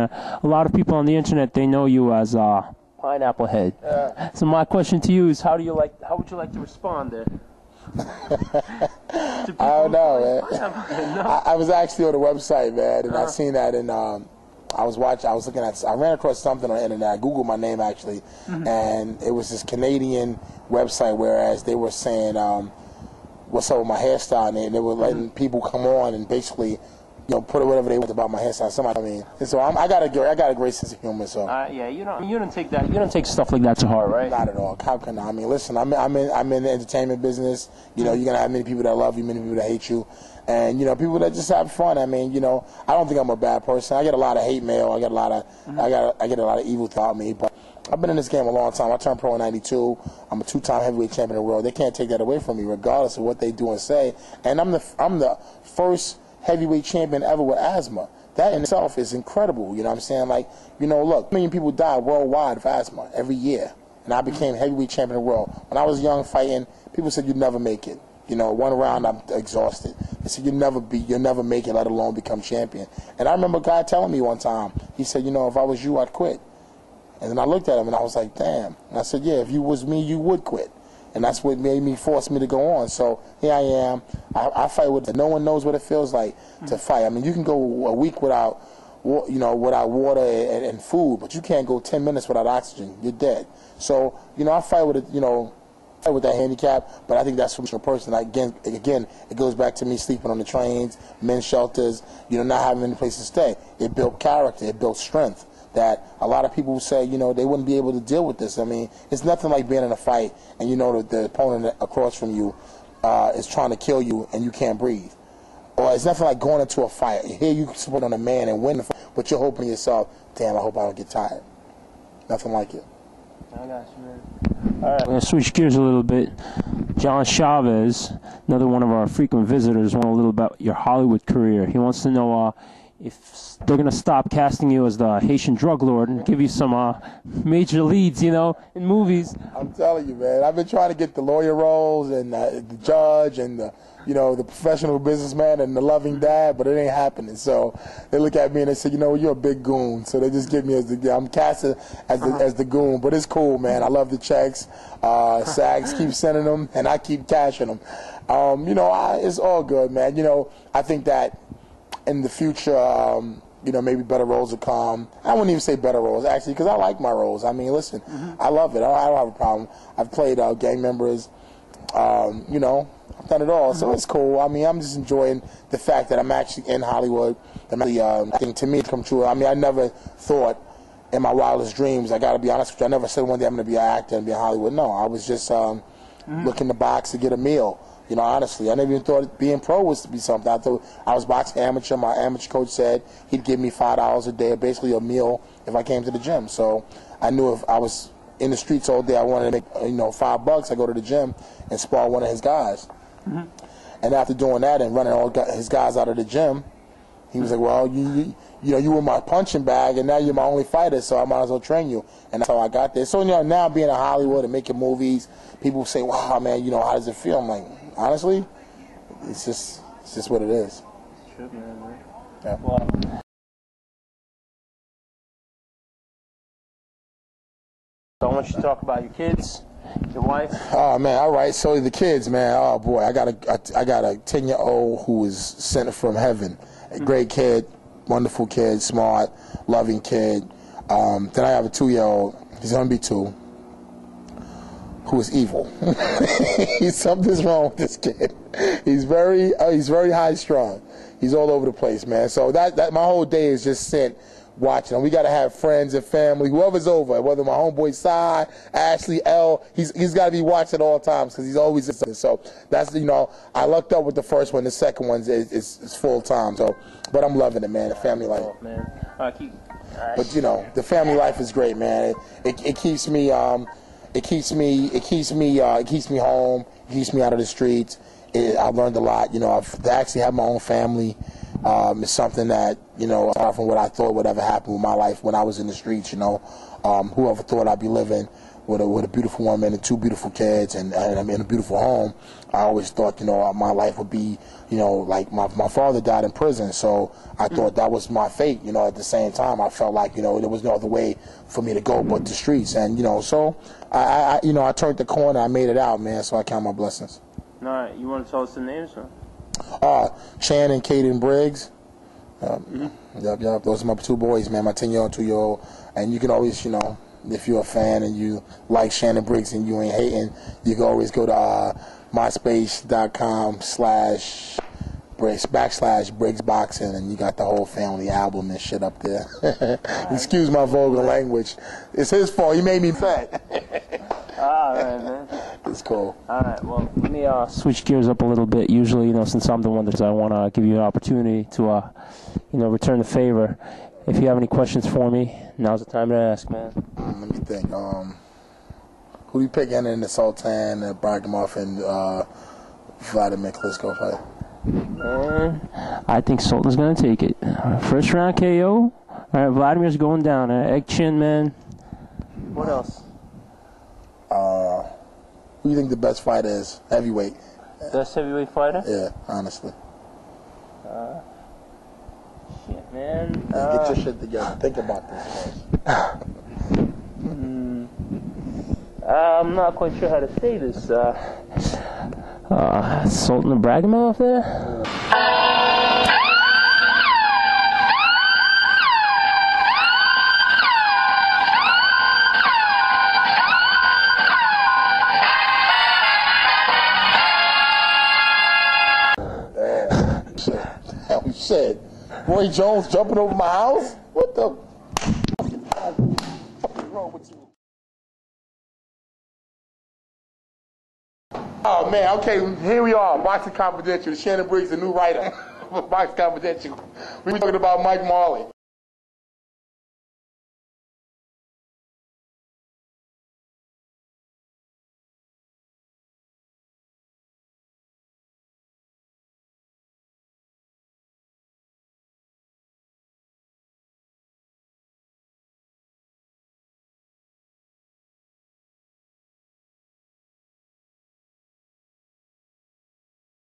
a lot of people on the internet, they know you as Pineapple Head. So my question to you is, how would you like to respond there? I don't know, man. No. I was actually on the website, man, and I seen that, and I ran across something on the internet. I Googled my name, actually, and it was this Canadian website, whereas they were saying, what's up with my hairstyle, and they were letting people come on and basically, put whatever they want about my hairstyle. Somebody, and so I got a great sense of humor. So yeah, you don't take stuff like that to heart, right? Not at all. How can I? Listen, I'm in the entertainment business. You're gonna have many people that love you, many people that hate you, and people that just have fun. I don't think I'm a bad person. I get a lot of hate mail. I get a lot of evil thought me, but I've been in this game a long time. I turned pro in '92. I'm a 2-time heavyweight champion of the world. They can't take that away from me, regardless of what they do and say. And I'm the first heavyweight champion ever with asthma. That in itself is incredible. You know what I'm saying? Like, look, 1 million people die worldwide of asthma every year. And I became heavyweight champion of the world. When I was young fighting, people said you'd never make it. 1 round I'm exhausted. They said you'll never make it, let alone become champion. And I remember a guy telling me one time, he said, if I was you, I'd quit. And then I looked at him and I was like, damn. And I said, yeah, if you was me, you would quit. And that's what forced me to go on. So here I am. I fight with. No one knows what it feels like to fight. You can go a week without water and food, but you can't go 10 minutes without oxygen. You're dead. So I fight with it. Fight with that handicap. But I think that's a person. Again, it goes back to me sleeping on the trains, men's shelters. Not having any place to stay. It built character. It built strength. That a lot of people say, they wouldn't be able to deal with this. It's nothing like being in a fight and that the opponent across from you is trying to kill you and you can't breathe. Or it's nothing like going into a fight. Here you support on a man and win the fight, but you're hoping to yourself, damn, I hope I don't get tired. Nothing like it. I got you, man. All right, we're going to switch gears a little bit. John Chavez, another one of our frequent visitors, want a little about your Hollywood career. He wants to know if they're going to stop casting you as the Haitian drug lord and give you some major leads, in movies. I'm telling you, man. I've been trying to get the lawyer roles and the judge and the professional businessman and the loving dad, but it ain't happening. So they look at me and they say, you're a big goon. So they just give me I'm casted as the goon. But it's cool, man. I love the checks. SAGs keep sending them, and I keep cashing them. It's all good, man. I think that in the future, maybe better roles will come. I wouldn't even say better roles, actually, because I like my roles. Listen, I love it. I don't have a problem. I've played gang members. I've done it all, so it's cool. I'm just enjoying the fact that I'm actually in Hollywood. I think to me it come true. I never thought in my wildest dreams, I got to be honest with you, I never said one day I'm going to be an actor and be in Hollywood. No, I was just looking to box to get a meal. Honestly, I never even thought being pro was to be something. I thought I was boxing amateur. My amateur coach said he'd give me $5 a day, basically a meal, if I came to the gym. So I knew if I was in the streets all day, I wanted to make $5. I go to the gym and spar one of his guys. And after doing that and running all his guys out of the gym, he was like, "Well, you were my punching bag, and now you're my only fighter, so I might as well train you." And that's how I got there. So now being in Hollywood and making movies, people say, "Wow, man, how does it feel?" I'm like, honestly, it's just what it is. True, man. Yeah. Well, so I want you to talk about your kids, your wife. Oh man, all right. So the kids, man. Oh boy, I got a 10-year-old who was sent from heaven. A great kid, wonderful kid, smart, loving kid. Then I have a 2-year-old. He's gonna be 2. Who is evil. Something's wrong with this kid. He's very high strung. He's all over the place, man. So that my whole day is just spent watching. We got to have friends and family, whoever's over, whether my homeboy Cy, Ashley, L, he's got to be watching at all times because he's always something. So that's, I lucked up with the first one. The second one is full time. So, but I'm loving it, man. The family life. Oh, man. But the family life is great, man. It keeps me. It keeps me home. It keeps me out of the streets. I've learned a lot. To actually have my own family is something that, apart from what I thought would ever happen with my life when I was in the streets. Whoever thought I'd be living with a beautiful woman and 2 beautiful kids, and I'm in a beautiful home. I always thought, you know, my life would be, you know, like my father died in prison, so I thought that was my fate. You know, at the same time, I felt like, you know, there was no other way for me to go but the streets, and you know, so I you know, I turned the corner, I made it out, man. So I count my blessings. All right, you want to tell us the names, huh? Shannon, and Briggs. Yep. Those are my 2 boys, man. My 10-year-old, 2-year-old, and you can always, you know, if you're a fan and you like Shannon Briggs and you ain't hating, you can always go to myspace.com/Briggs Boxing, and you got the whole family album and shit up there. Excuse my vulgar language. It's his fault. He made me fat. All right, man. It's cool. All right, well, let me switch gears up a little bit. Usually, you know, since I'm the one that I want to give you an opportunity to, you know, return the favor. If you have any questions for me, now's the time to ask, man. Let me think. Who do you pick in the Sultan, Bragimov, and Vladimir Klitschko fight? Man, I think Sultan's going to take it. First round KO. All right, Vladimir's going down. Egg chin, man. What else? Who do you think the best fighter is? Heavyweight. Best heavyweight fighter? Yeah, honestly. Shit, man. Get your shit together. Think about this first. I'm not quite sure how to say this. Sultan and Bragimov there? Shit. Roy Jones jumping over my house? What the fuck is wrong with you? Oh man, okay, here we are, Boxing Confidential. Shannon Briggs, the new writer for Boxing Confidential. We're talking about Mike Marley.